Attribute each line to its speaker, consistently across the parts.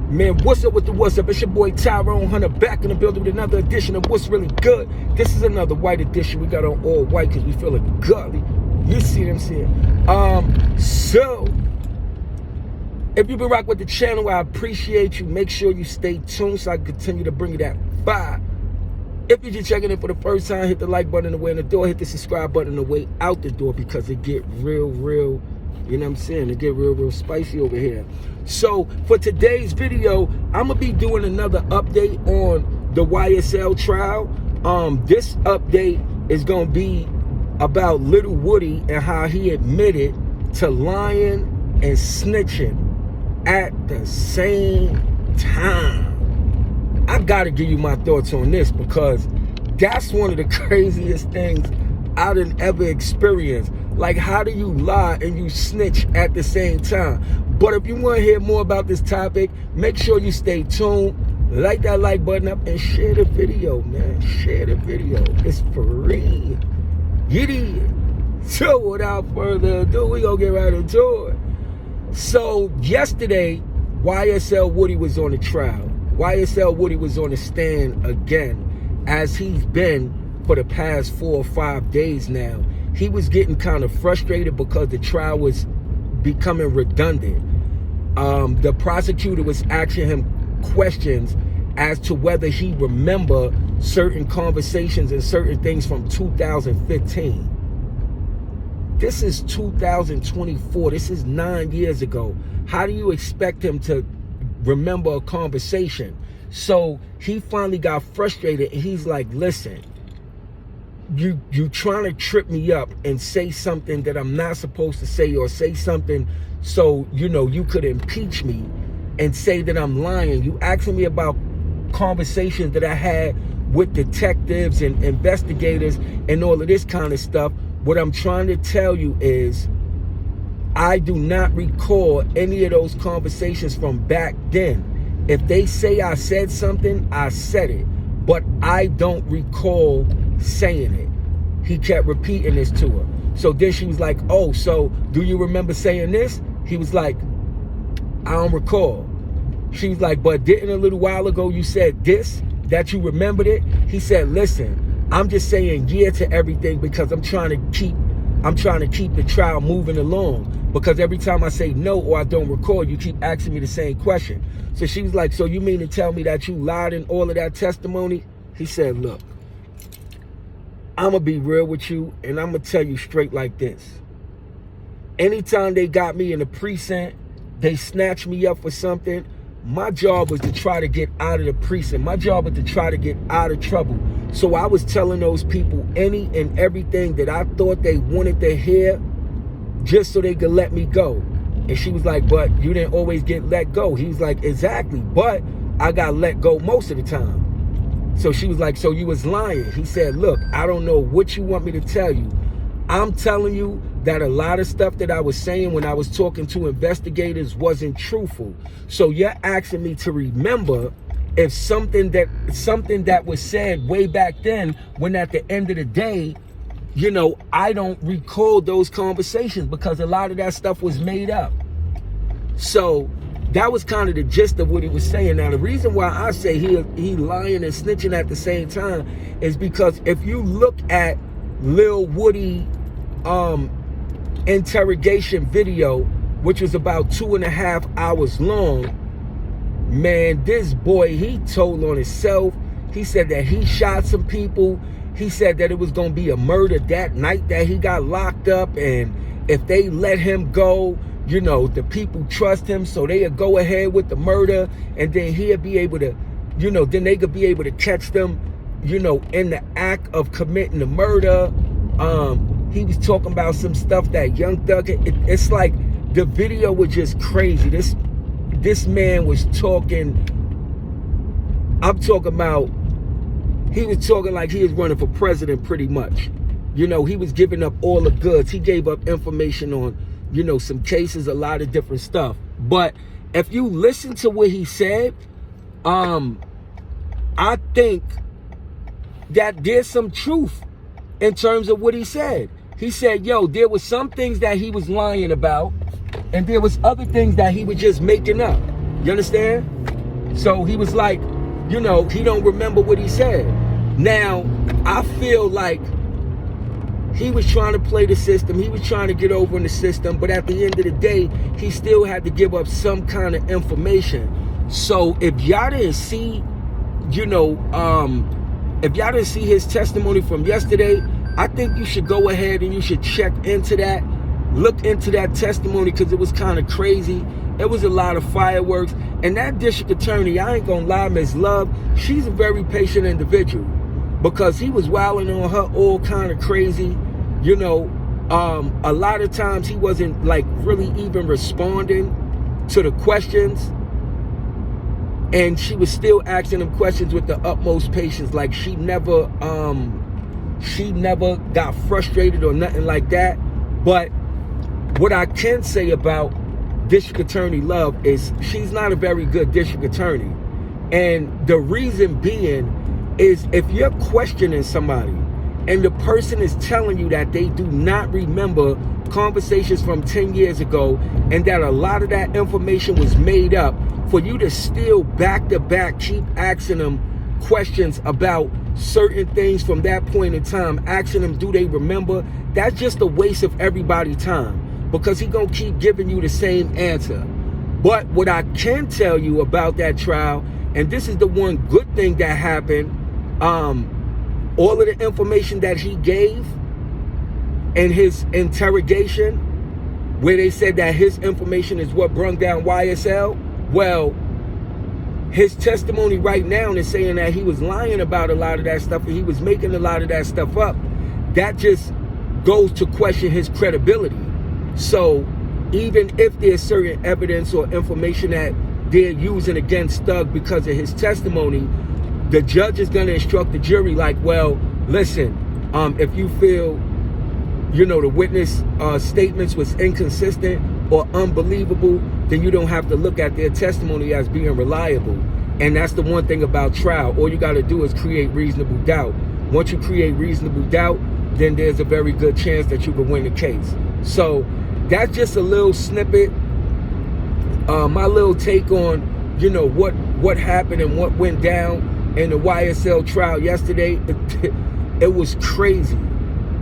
Speaker 1: Man, what's up with the what's up? It's your boy Tyrone Hunter back in the building with another edition of What's Really Good. This is another white edition. We got on all white because we feeling gully. You see what I'm saying? So, if you've been rocking with the channel, I appreciate you. Make sure you stay tuned so I can continue to bring you that vibe. If you're just checking in for the first time, hit the like button on the way in the door. Hit the subscribe button on the way out the door because it get real, you know what I'm saying? It get real spicy over here. So for today's video, I'm gonna be doing another update on the YSL trial. This update is gonna be about Little Woody and how he admitted to lying and snitching at the same time. I gotta give you my thoughts on this because that's one of the craziest things I done ever experienced. Like, how do you lie and you snitch at the same time? But if you want to hear more about this topic, make sure you stay tuned. Like that like button up and share the video, man. Share the video. It's free. Get in. So without further ado, we gonna get right into it. So yesterday, YSL Woody was on the trial. YSL Woody was on the stand again, as he's been for the past 4 or 5 days now. He was getting kind of frustrated because the trial was becoming redundant. The prosecutor was asking him questions as to whether he remember certain conversations and certain things from 2015. This is 2024. This is 9 years ago. How do you expect him to remember a conversation? So he finally got frustrated and he's like, listen, you trying to trip me up and say something that I'm not supposed to say, or say something so you could impeach me and say that I'm lying. You asking me about conversations that I had with detectives and investigators and all of this kind of stuff. What I'm trying to tell you is I do not recall any of those conversations from back then. If they say I said something, I said it, but I don't recall saying it. He kept repeating this to her. So then she was like, oh, so do you remember saying this? He was like, I don't recall. She was like, but didn't a little while ago you said this, that you remembered it? He said, listen, I'm just saying yeah to everything because I'm trying to keep the trial moving along, because every time I say no or I don't recall, you keep asking me the same question. So she was like, so you mean to tell me that you lied in all of that testimony? He said, look, I'm going to be real with you, and I'm going to tell you straight like this. Anytime they got me in the precinct, they snatched me up for something, my job was to try to get out of the precinct. My job was to try to get out of trouble. So I was telling those people any and everything that I thought they wanted to hear just so they could let me go. And she was like, but you didn't always get let go. He was like, exactly, but I got let go most of the time. So she was like, so you was lying. He said, look, I don't know what you want me to tell you. I'm telling you that a lot of stuff that I was saying when I was talking to investigators wasn't truthful. So you're asking me to remember if something that was said way back then, when at the end of the day, I don't recall those conversations because a lot of that stuff was made up. So that was kind of the gist of what he was saying. Now, the reason why I say he lying and snitching at the same time is because if you look at Lil Woody interrogation video, which was about 2.5 hours long, man, this boy, he told on himself. He said that he shot some people. He said that it was going to be a murder that night that he got locked up, and if they let him go, the people trust him, so they'll go ahead with the murder, and then he'll be able to, then they could be able to catch them, in the act of committing the murder. He was talking about some stuff that Young Thug, it's like the video was just crazy. This man was talking, I'm talking about, he was talking like he was running for president pretty much. He was giving up all the goods. He gave up information on, some cases, a lot of different stuff. But if you listen to what he said, I think that there's some truth in terms of what he said. He said, yo, there was some things that he was lying about, and there was other things that he was just making up. You understand? So he was like, you know, he don't remember what he said. Now, I feel like he was trying to play the system. He was trying to get over in the system. But at the end of the day, he still had to give up some kind of information. So if y'all didn't see, you know, if y'all didn't see his testimony from yesterday, I think you should go ahead and you should check into that. Look into that testimony, because it was kind of crazy. It was a lot of fireworks. And that district attorney, I ain't gonna lie, Miss Love, she's a very patient individual, because he was wilding on her all kind of crazy. You know, a lot of times he wasn't like really even responding to the questions. And she was still asking him questions with the utmost patience. Like she never got frustrated or nothing like that. But what I can say about District Attorney Love is she's not a very good district attorney. And the reason being is, if you're questioning somebody and the person is telling you that they do not remember conversations from 10 years ago and that a lot of that information was made up, for you to still back to back keep asking them questions about certain things from that point in time, asking them do they remember, that's just a waste of everybody's time, because he gonna keep giving you the same answer. But what I can tell you about that trial, and this is the one good thing that happened, all of the information that he gave in his interrogation, where they said that his information is what brung down YSL, well, his testimony right now is saying that he was lying about a lot of that stuff and he was making a lot of that stuff up. That just goes to question his credibility. So even if there's certain evidence or information that they're using against Thug because of his testimony, the judge is going to instruct the jury like, well, listen, if you feel, you know, the witness statements was inconsistent or unbelievable, then you don't have to look at their testimony as being reliable. And that's the one thing about trial. All you got to do is create reasonable doubt. Once you create reasonable doubt, then there's a very good chance that you can win the case. So that's just a little snippet, my little take on, you know, what happened and what went down in the YSL trial yesterday. It was crazy.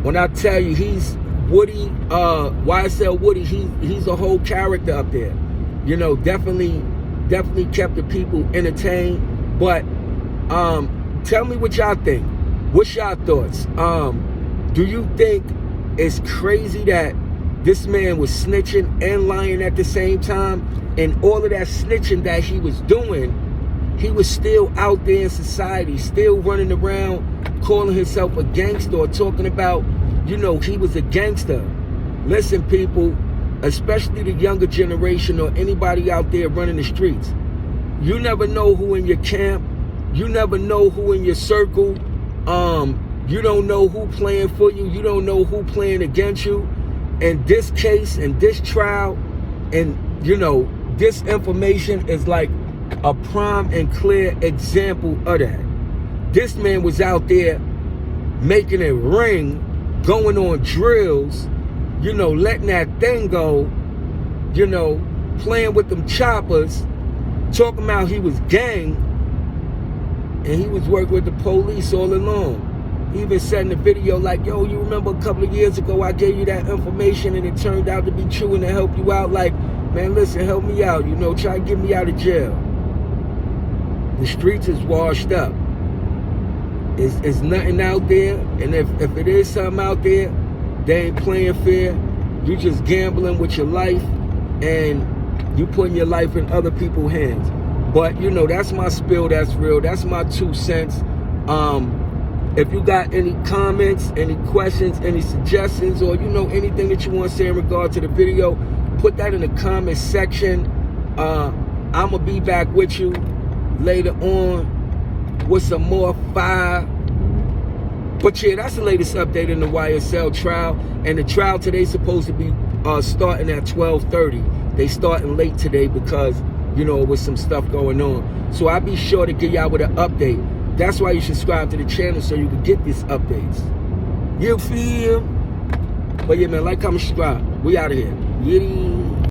Speaker 1: When I tell you, he's Woody, YSL Woody, he's a whole character up there. You know, definitely kept the people entertained. But tell me what y'all think. What's y'all thoughts? Do you think it's crazy that this man was snitching and lying at the same time? And all of that snitching that he was doing, he was still out there in society, still running around calling himself a gangster or talking about, you know, he was a gangster. Listen, people, especially the younger generation or anybody out there running the streets, you never know who in your camp. You never know who in your circle. You don't know who playing for you. You don't know who playing against you. And this case and this trial and, you know, this information is like a prime and clear example of that. This man was out there making it ring, going on drills, you know, letting that thing go, you know, playing with them choppers, talking about he was gang, and he was working with the police all along. He even said in the video like, yo, you remember a couple of years ago I gave you that information and it turned out to be true and to help you out? Like, man, listen, help me out, you know, try to get me out of jail. The streets is washed up. It's nothing out there, and if it is something out there, they ain't playing fair. You just gambling with your life, and you putting your life in other people's hands. But, you know, that's my spill, that's real. That's my 2 cents. If you got any comments, any questions, any suggestions, or, you know, anything that you want to say in regard to the video, put that in the comment section. I'm going to be back with you later on with some more fire. But yeah, that's the latest update in the YSL trial. And the trial today's supposed to be starting at 12:30. They starting late today because, you know, with some stuff going on. So I'll be sure to give y'all with an update. That's why you subscribe to the channel, so you can get these updates. You feel? But yeah, man, like, comment, subscribe. We out of here. Yiddy.